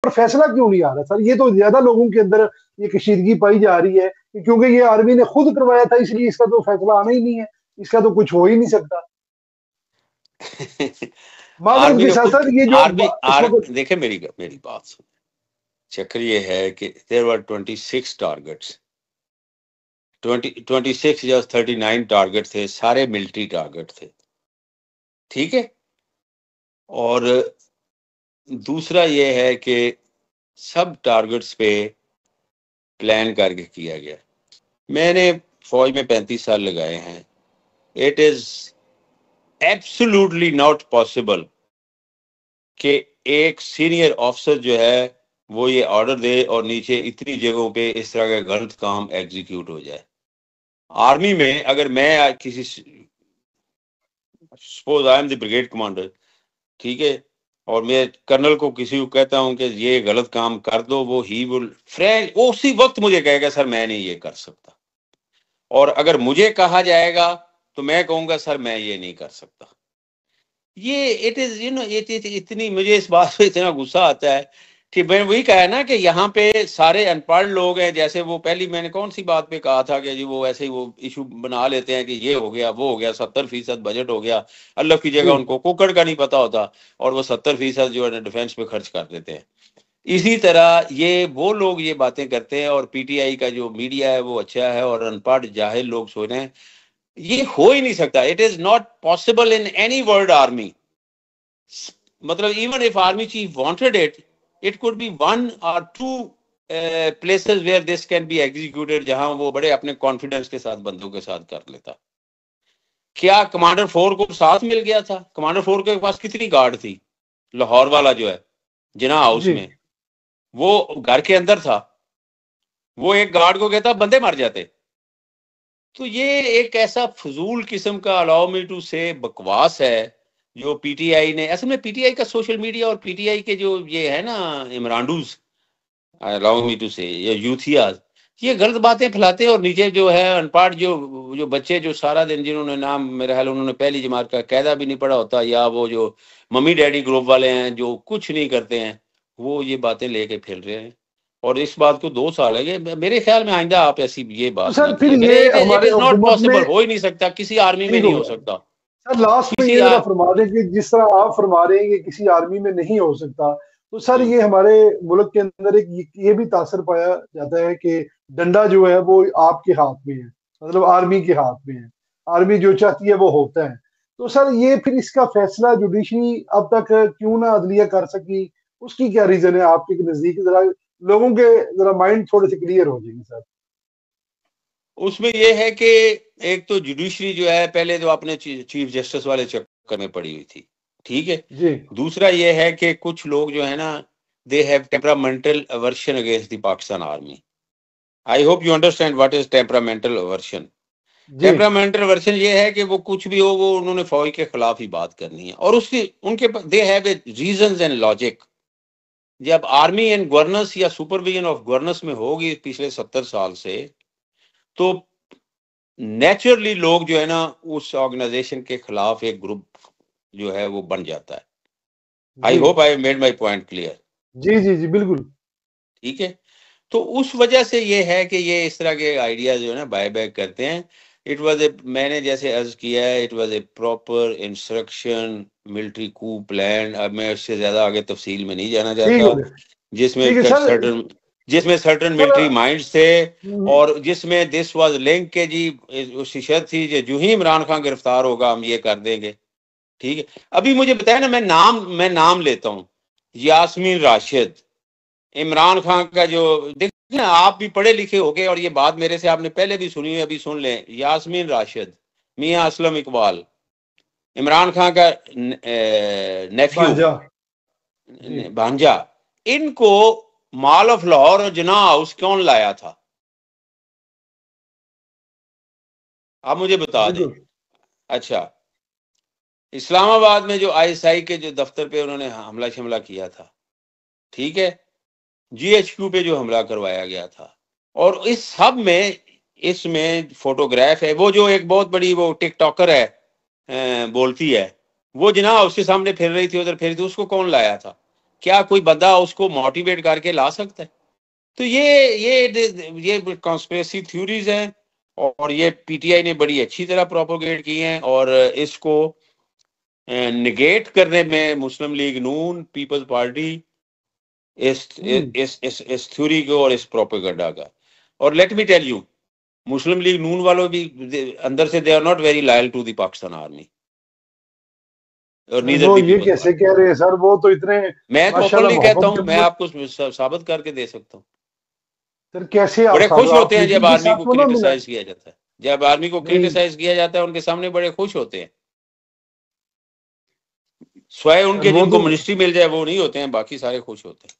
पर फैसला क्यों नहीं आ रहा सर? ये तो ज्यादा लोगों के अंदर ये कशीदगी पाई जा रही है कि क्योंकि ये आर्मी ने खुद करवाया था, इसलिए इसका तो फैसला आना ही नहीं है, इसका तो कुछ हो ही नहीं सकता। माजरत आर्मी के ने साथ खुद सर ये जो इस वक्त देखे मेरी बात सुन। चक्कर ये है कि देयर वर 26 टारगेट्स, 26 या 39 टारगेट थे, सारे मिलिट्री टारगेट थे, ठीक है। और दूसरा ये है कि सब टारगेट्स पे प्लान करके किया गया। मैंने फौज में 35 साल लगाए हैं। It is absolutely not possible कि एक सीनियर ऑफिसर जो है वो ये ऑर्डर दे और नीचे इतनी जगहों पे इस तरह का गलत काम एग्जीक्यूट हो जाए। आर्मी में अगर मैं किसी, suppose I am the brigade commander, ठीक है, और मैं कर्नल को किसी को कहता हूं कि ये गलत काम कर दो, वो ही विल फ्रेंड उसी वक्त मुझे कहेगा सर मैं नहीं ये कर सकता। और अगर मुझे कहा जाएगा तो मैं कहूंगा सर मैं ये नहीं कर सकता। ये इट इज यू नो इतनी मुझे इस बात पे इतना गुस्सा आता है कि मैंने वही कहा ना कि यहाँ पे सारे अनपढ़ लोग हैं। जैसे वो पहली मैंने कौन सी बात पे कहा था कि जी वो ऐसे ही वो इशू बना लेते हैं कि ये हो गया वो हो गया, 70% बजट हो गया, अल्लाह की जगह जी उनको कुकड़ का नहीं पता होता और वो 70% जो है डिफेंस पे खर्च कर देते हैं। इसी तरह ये वो लोग ये बातें करते हैं और पीटीआई का जो मीडिया है वो अच्छा है और अनपढ़ जाहिल लोग सोच रहे हैं ये हो ही नहीं सकता। It is not possible in any world army. मतलब even if army chief wanted it, it could be 1 or 2 places where this can be executed, जहां वो बड़े अपने कॉन्फिडेंस के साथ बंदों के साथ कर लेता। क्या कमांडर 4 को साथ मिल गया था? कमांडर 4 के पास कितनी गार्ड थी? लाहौर वाला जो है जिना हाउस जी में, वो घर के अंदर था, वो एक गार्ड को कहता बंदे मर जाते। तो ये एक ऐसा फजूल किस्म का अलाउ मी टू से बकवास है जो पीटीआई ने, असल में पीटीआई का सोशल मीडिया और पीटीआई के जो ये है ना इमरानडूज, अलाउ मी टू से, या यूथियाज, ये गलत बातें फैलाते हैं और नीचे जो है अनपढ़ जो जो बच्चे जो सारा दिन जिन्होंने नाम मेरा ख्याल उन्होंने पहली जमात का कायदा भी नहीं पढ़ा होता, या वो जो मम्मी डैडी ग्रुप वाले हैं जो कुछ नहीं करते हैं, वो ये बातें लेके फिर रहे हैं। और इस बात को 2 साल है, ये मेरे ख्याल में आइंदा आप ऐसी ये तो बात सर ना फिर किया करें। ये इट हमारे इज नॉट हुकूमत में पॉसिबल, हो ही नहीं सकता, किसी आर्मी में ठीक नहीं हो हो गया। सकता। सर लास्ट में किसी ये जरा फरमा दें कि जिस तरह आप फरमा रहे हैं कि किसी आर्मी में नहीं हो सकता, तो सर ये हमारे मुल्क के अंदर एक ये भी तासर पाया जाता है कि डंडा जो है वो आपके हाथ में है, मतलब आर्मी के हाथ में है, आर्मी जो चाहती है वो होता है। तो सर ये फिर इसका फैसला जुडिशरी अब तक क्यों ना अदलिया कर सकी, उसकी क्या रीजन है आपके नजदीक? जरा लोगों के जरा माइंड थोड़े से क्लियर हो जाएंगे सर। उसमें ये है कि एक तो जुडिशरी जो है पहले तो अपने चीफ जस्टिस वाले चक्कर में पड़ी हुई थी, ठीक है। जी दूसरा ये है कि कुछ लोग जो है ना, they have temperamental aversion against the Pakistan army. I hope you understand what is temperamental aversion. जी टेम्परामेंटल अवर्शन ये है कि वो कुछ भी हो वो उन्होंने फौज के खिलाफ ही बात करनी है और उसकी उनके they have a reasons and logic. जब आर्मी एंड गवर्नेंस या सुपरविजन ऑफ गवर्नेंस में होगी पिछले 70 साल से, तो नेचुरली लोग जो है ना उस ऑर्गेनाइजेशन के खिलाफ एक ग्रुप जो है वो बन जाता है। आई जी hope I made my point clear. जी जी जी बिल्कुल। ठीक है, तो उस वजह से ये है कि ये इस तरह के आइडिया जो है ना बाय बैक करते हैं। इट वाज ए, मैंने जैसे अर्ज किया है, it was a proper instruction military Koo plan. अब मैं उससे ज्यादा आगे तफसील में नहीं जाना ठीक हो चाहता, गया। जिसमें ठीक है सर। सर्टन जिसमें सर्टन सर मिलिट्री माइंड्स थे और जिसमें दिस वाज लिंक के जी उसकी शर्त थी कि जो ही इमरान खान गिरफ्तार होगा हम ये कर देंगे। ठीक है, अभी मुझे बताया ना, मैं नाम लेता हूँ, यास्मीन राशिद, इमरान खान का जो, देखिए ना आप भी पढ़े लिखे हो गए और ये बात मेरे से आपने पहले भी सुनी है, अभी सुन लें। यास्मीन राशिद, मियां असलम इकबाल, इमरान खान का नेफ्यू, भांजा। जी भांजा, इनको मॉल ऑफ लाहौर और जिना हाउस कौन लाया था? आप मुझे बता दें। बिल्कुल। अच्छा, इस्लामाबाद में जो आईएसआई के जो दफ्तर पे उन्होंने हमला शिमला किया था, ठीक है, जीएचक्यू पे जो हमला करवाया गया था, और इस सब में इसमें फोटोग्राफ है। वो जो एक बहुत बड़ी वो टिकटॉकर है, बोलती है, वो जिना उसके सामने फिर रही थी, उधर फिर थी, उसको कौन लाया था? क्या कोई बंदा उसको मोटिवेट करके ला सकता है? तो ये कॉन्स्पिरेसी थ्योरीज हैं और ये पीटीआई ने बड़ी अच्छी तरह प्रोपोगेट की हैं, और इसको निगेट करने में मुस्लिम लीग नून, पीपल्स पार्टी इस थ्योरी को और इस प्रोपेगेंडा का। और let me tell you, Muslim League Noon वालों भी अंदर से they are not very loyal to the Pakistan army, और वो ये कैसे कह रहे हैं सर? वो तो इतने, मैं तो ओपनली कहता हूँ, मैं आपको साबित करके दे सकता हूँ। सर कैसे बड़े खुश होते हैं जब आर्मी को मिला? क्रिटिसाइज किया जाता है, जब आर्मी को क्रिटिसाइज किया जाता है उनके सामने बड़े खुश होते हैं। स्वयं उनके जिनको मिनिस्ट्री मिल जाए वो नहीं होते हैं, बाकी सारे खुश होते हैं।